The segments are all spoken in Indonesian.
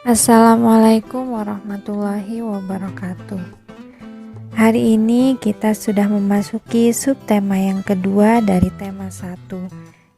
Assalamualaikum warahmatullahi wabarakatuh. Hari ini kita sudah memasuki subtema yang kedua dari tema 1,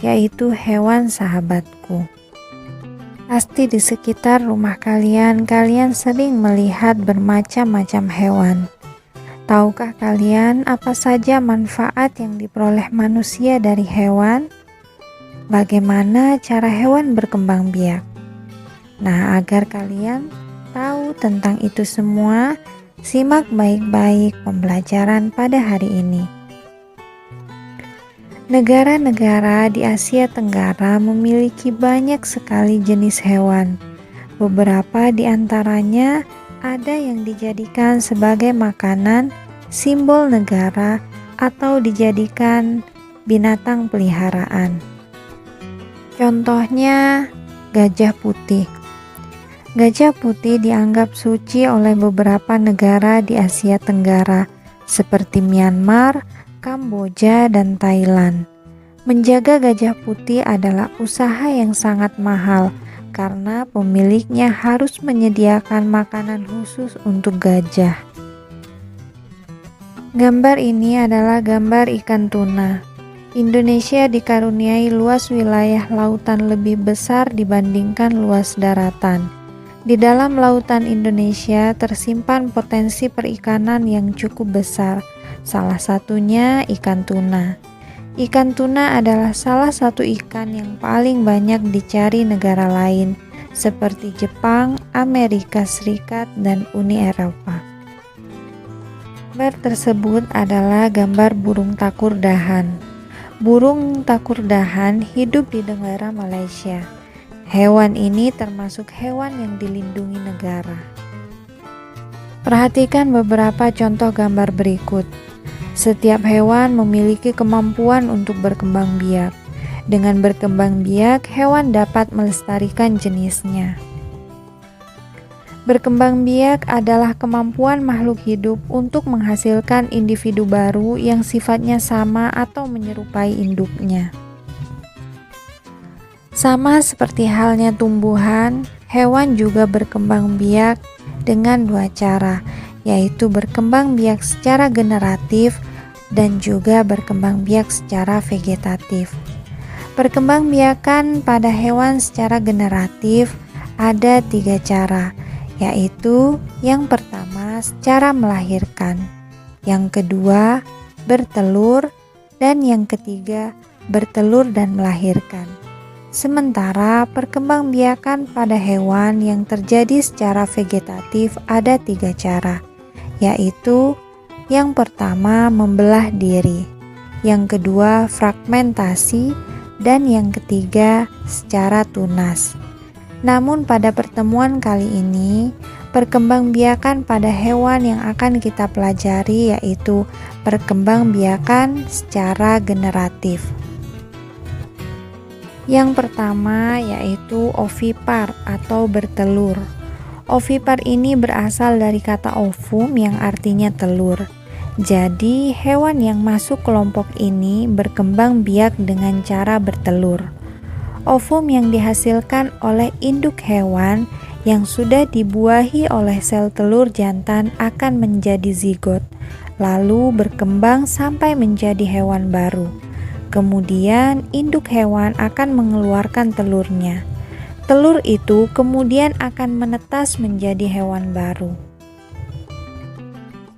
yaitu hewan sahabatku. Pasti di sekitar rumah kalian sering melihat bermacam-macam hewan. Tahukah kalian apa saja manfaat yang diperoleh manusia dari hewan? Bagaimana cara hewan berkembang biak? Nah, agar kalian tahu tentang itu semua, simak baik-baik pembelajaran pada hari ini. Negara-negara di Asia Tenggara memiliki banyak sekali jenis hewan. Beberapa di antaranya ada yang dijadikan sebagai makanan, simbol negara, atau dijadikan binatang peliharaan. Contohnya, gajah putih. Gajah putih dianggap suci oleh beberapa negara di Asia Tenggara, seperti Myanmar, Kamboja, dan Thailand. Menjaga gajah putih adalah usaha yang sangat mahal, karena pemiliknya harus menyediakan makanan khusus untuk gajah. Gambar ini adalah gambar ikan tuna. Indonesia dikaruniai luas wilayah lautan lebih besar dibandingkan luas daratan. Di dalam lautan Indonesia tersimpan potensi perikanan yang cukup besar, salah satunya ikan tuna. Ikan tuna adalah salah satu ikan yang paling banyak dicari negara lain, seperti Jepang, Amerika Serikat, dan Uni Eropa. Gambar tersebut adalah gambar burung takurdahan. Burung takurdahan hidup di negara Malaysia. Hewan ini termasuk hewan yang dilindungi negara. Perhatikan beberapa contoh gambar berikut. Setiap hewan memiliki kemampuan untuk berkembang biak. Dengan berkembang biak, hewan dapat melestarikan jenisnya. Berkembang biak adalah kemampuan makhluk hidup untuk menghasilkan individu baru yang sifatnya sama atau menyerupai induknya. Sama seperti halnya tumbuhan, hewan juga berkembang biak dengan dua cara, yaitu berkembang biak secara generatif dan juga berkembang biak secara vegetatif. Perkembangbiakan pada hewan secara generatif ada 3 cara, yaitu yang pertama secara melahirkan, yang kedua bertelur, dan yang ketiga bertelur dan melahirkan. Sementara perkembangbiakan pada hewan yang terjadi secara vegetatif ada 3 cara, yaitu yang pertama membelah diri, yang kedua fragmentasi, dan yang ketiga secara tunas. Namun pada pertemuan kali ini, perkembangbiakan pada hewan yang akan kita pelajari yaitu perkembangbiakan secara generatif. Yang pertama yaitu ovipar atau bertelur. Ovipar ini berasal dari kata ovum yang artinya telur. Jadi hewan yang masuk kelompok ini berkembang biak dengan cara bertelur. Ovum yang dihasilkan oleh induk hewan yang sudah dibuahi oleh sel telur jantan akan menjadi zigot, lalu berkembang sampai menjadi hewan baru. Kemudian induk hewan akan mengeluarkan telurnya. Telur itu kemudian akan menetas menjadi hewan baru.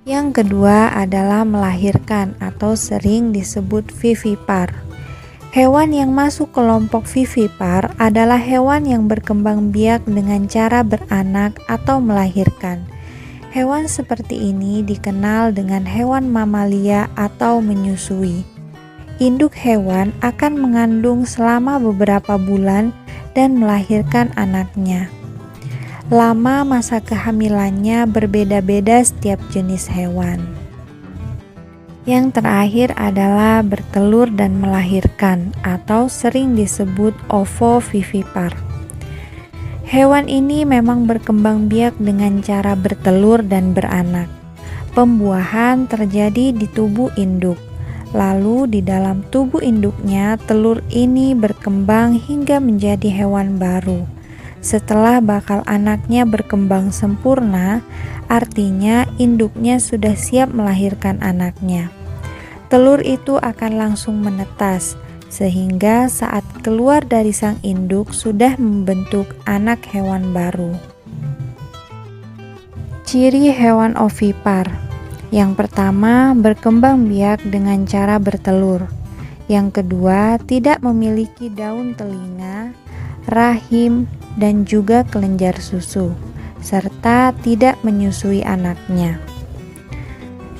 Yang kedua adalah melahirkan atau sering disebut vivipar. Hewan yang masuk kelompok vivipar adalah hewan yang berkembang biak dengan cara beranak atau melahirkan. Hewan seperti ini dikenal dengan hewan mamalia atau menyusui. Induk hewan akan mengandung selama beberapa bulan dan melahirkan anaknya. Lama masa kehamilannya berbeda-beda setiap jenis hewan. Yang terakhir adalah bertelur dan melahirkan atau sering disebut ovovivipar. Hewan ini memang berkembang biak dengan cara bertelur dan beranak. Pembuahan terjadi di tubuh induk. Lalu di dalam tubuh induknya telur ini berkembang hingga menjadi hewan baru. Setelah bakal anaknya berkembang sempurna, artinya induknya sudah siap melahirkan anaknya. Telur itu akan langsung menetas, sehingga saat keluar dari sang induk sudah membentuk anak hewan baru. Ciri hewan ovipar. Yang pertama, berkembang biak dengan cara bertelur. Yang kedua, tidak memiliki daun telinga, rahim, dan juga kelenjar susu, serta tidak menyusui anaknya.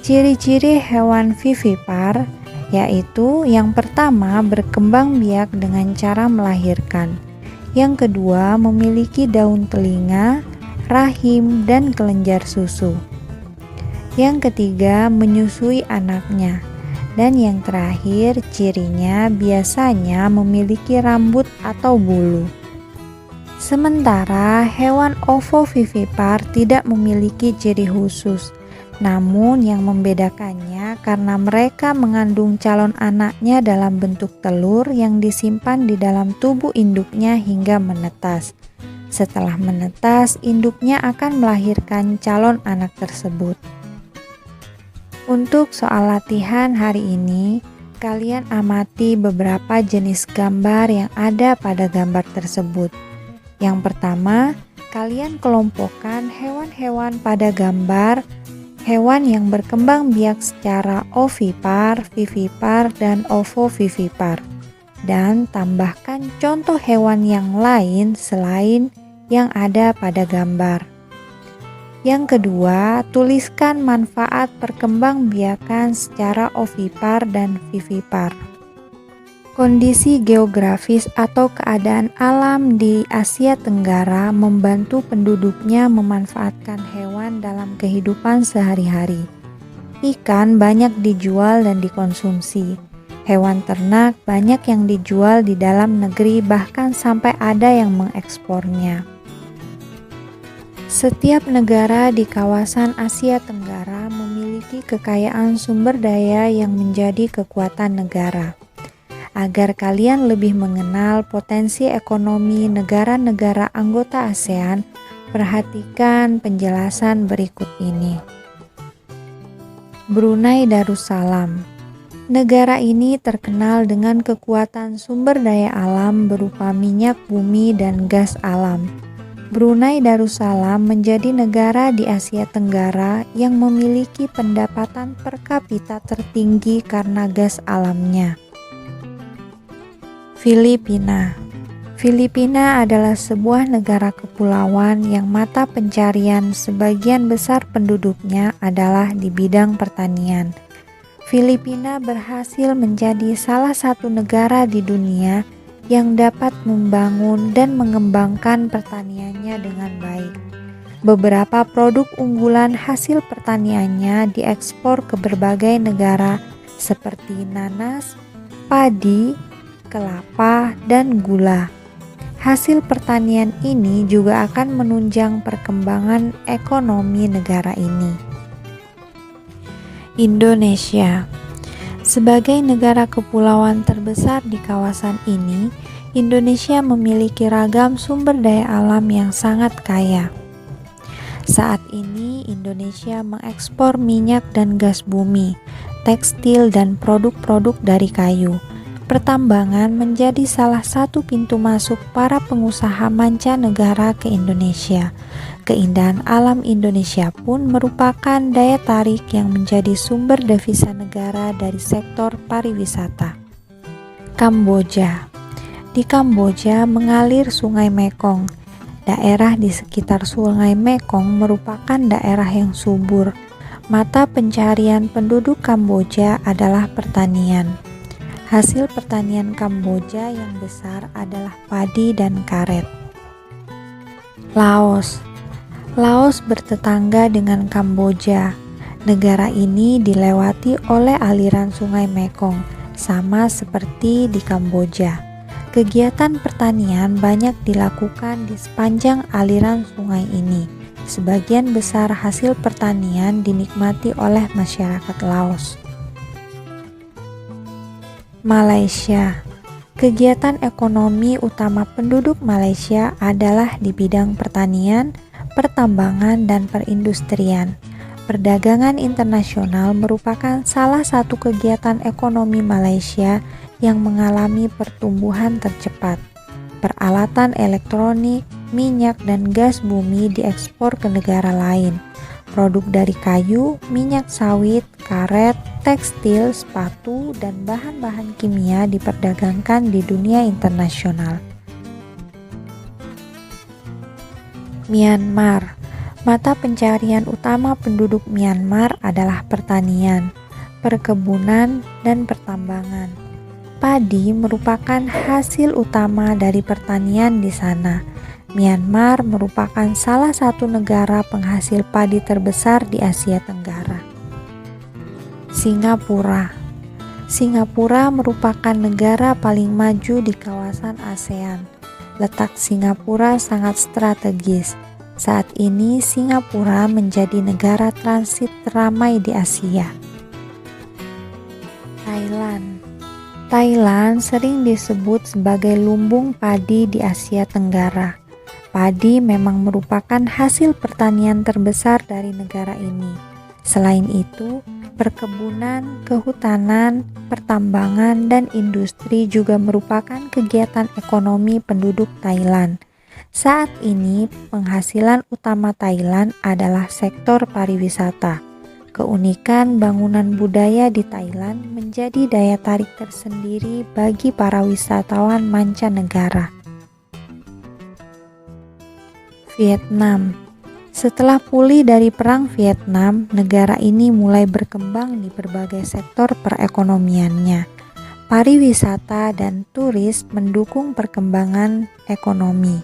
Ciri-ciri hewan vivipar yaitu yang pertama, berkembang biak dengan cara melahirkan. Yang kedua, memiliki daun telinga, rahim, dan kelenjar susu. Yang ketiga, menyusui anaknya. Dan yang terakhir, cirinya biasanya memiliki rambut atau bulu. Sementara hewan ovovivipar tidak memiliki ciri khusus. Namun yang membedakannya karena mereka mengandung calon anaknya dalam bentuk telur yang disimpan di dalam tubuh induknya hingga menetas. Setelah menetas, induknya akan melahirkan calon anak tersebut. Untuk soal latihan hari ini, kalian amati beberapa jenis gambar yang ada pada gambar tersebut. Yang pertama, kalian kelompokkan hewan-hewan pada gambar, hewan yang berkembang biak secara ovipar, vivipar, dan ovovivipar. Dan tambahkan contoh hewan yang lain selain yang ada pada gambar. Yang kedua, tuliskan manfaat perkembangbiakan secara ovipar dan vivipar. Kondisi geografis atau keadaan alam di Asia Tenggara membantu penduduknya memanfaatkan hewan dalam kehidupan sehari-hari. Ikan banyak dijual dan dikonsumsi. Hewan ternak banyak yang dijual di dalam negeri, bahkan sampai ada yang mengekspornya. Setiap negara di kawasan Asia Tenggara memiliki kekayaan sumber daya yang menjadi kekuatan negara. Agar kalian lebih mengenal potensi ekonomi negara-negara anggota ASEAN, perhatikan penjelasan berikut ini. Brunei Darussalam. Negara ini terkenal dengan kekuatan sumber daya alam berupa minyak bumi dan gas alam. Brunei Darussalam menjadi negara di Asia Tenggara yang memiliki pendapatan per kapita tertinggi karena gas alamnya. Filipina. Filipina adalah sebuah negara kepulauan yang mata pencarian sebagian besar penduduknya adalah di bidang pertanian. Filipina berhasil menjadi salah satu negara di dunia yang dapat membangun dan mengembangkan pertaniannya dengan baik. Beberapa produk unggulan hasil pertaniannya diekspor ke berbagai negara seperti nanas, padi, kelapa, dan gula. Hasil pertanian ini juga akan menunjang perkembangan ekonomi negara ini. Indonesia. Sebagai negara kepulauan terbesar di kawasan ini, Indonesia memiliki ragam sumber daya alam yang sangat kaya. Saat ini, Indonesia mengekspor minyak dan gas bumi, tekstil, dan produk-produk dari kayu. Pertambangan menjadi salah satu pintu masuk para pengusaha mancanegara ke Indonesia. Keindahan alam Indonesia pun merupakan daya tarik yang menjadi sumber devisa negara dari sektor pariwisata. Kamboja. Di Kamboja mengalir Sungai Mekong. Daerah di sekitar Sungai Mekong merupakan daerah yang subur. Mata pencarian penduduk Kamboja adalah pertanian. Hasil pertanian Kamboja yang besar adalah padi dan karet. Laos. Laos bertetangga dengan Kamboja. Negara ini dilewati oleh aliran Sungai Mekong, sama seperti di Kamboja. Kegiatan pertanian banyak dilakukan di sepanjang aliran sungai ini. Sebagian besar hasil pertanian dinikmati oleh masyarakat Laos. Malaysia. Kegiatan ekonomi utama penduduk Malaysia adalah di bidang pertanian, pertambangan, dan perindustrian. Perdagangan internasional merupakan salah satu kegiatan ekonomi Malaysia yang mengalami pertumbuhan tercepat. Peralatan elektronik, minyak, dan gas bumi diekspor ke negara lain. Produk dari kayu, minyak sawit, karet, tekstil, sepatu, dan bahan-bahan kimia diperdagangkan di dunia internasional. Myanmar. Mata pencarian utama penduduk Myanmar adalah pertanian, perkebunan, dan pertambangan. Padi merupakan hasil utama dari pertanian di sana. Myanmar merupakan salah satu negara penghasil padi terbesar di Asia Tenggara. Singapura. Singapura merupakan negara paling maju di kawasan ASEAN. Letak Singapura sangat strategis. Saat ini Singapura menjadi negara transit teramai di Asia. Thailand. Thailand sering disebut sebagai lumbung padi di Asia Tenggara. Padi memang merupakan hasil pertanian terbesar dari negara ini. Selain itu, perkebunan, kehutanan, pertambangan, dan industri juga merupakan kegiatan ekonomi penduduk Thailand. Saat ini, penghasilan utama Thailand adalah sektor pariwisata. Keunikan bangunan budaya di Thailand menjadi daya tarik tersendiri bagi para wisatawan mancanegara. Vietnam. Setelah pulih dari Perang Vietnam, negara ini mulai berkembang di berbagai sektor perekonomiannya. Pariwisata dan turis mendukung perkembangan ekonomi.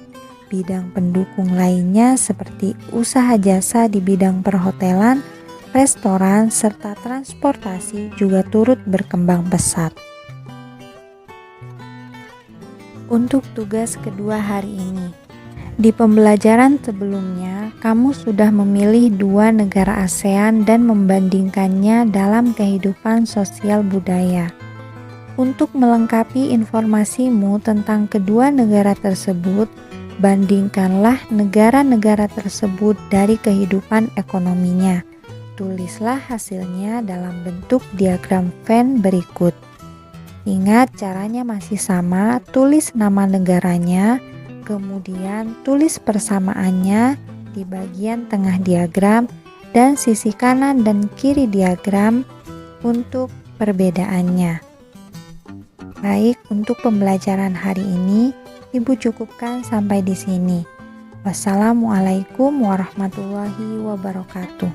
Bidang pendukung lainnya seperti usaha jasa di bidang perhotelan, restoran, serta transportasi juga turut berkembang pesat. Untuk tugas kedua hari ini, di pembelajaran sebelumnya, kamu sudah memilih 2 negara ASEAN dan membandingkannya dalam kehidupan sosial budaya. Untuk melengkapi informasimu tentang kedua negara tersebut, bandingkanlah negara-negara tersebut dari kehidupan ekonominya. Tulislah hasilnya dalam bentuk diagram Venn berikut. Ingat, caranya masih sama, tulis nama negaranya, kemudian tulis persamaannya di bagian tengah diagram dan sisi kanan dan kiri diagram untuk perbedaannya. Baik, untuk pembelajaran hari ini, Ibu cukupkan sampai di sini. Wassalamualaikum warahmatullahi wabarakatuh.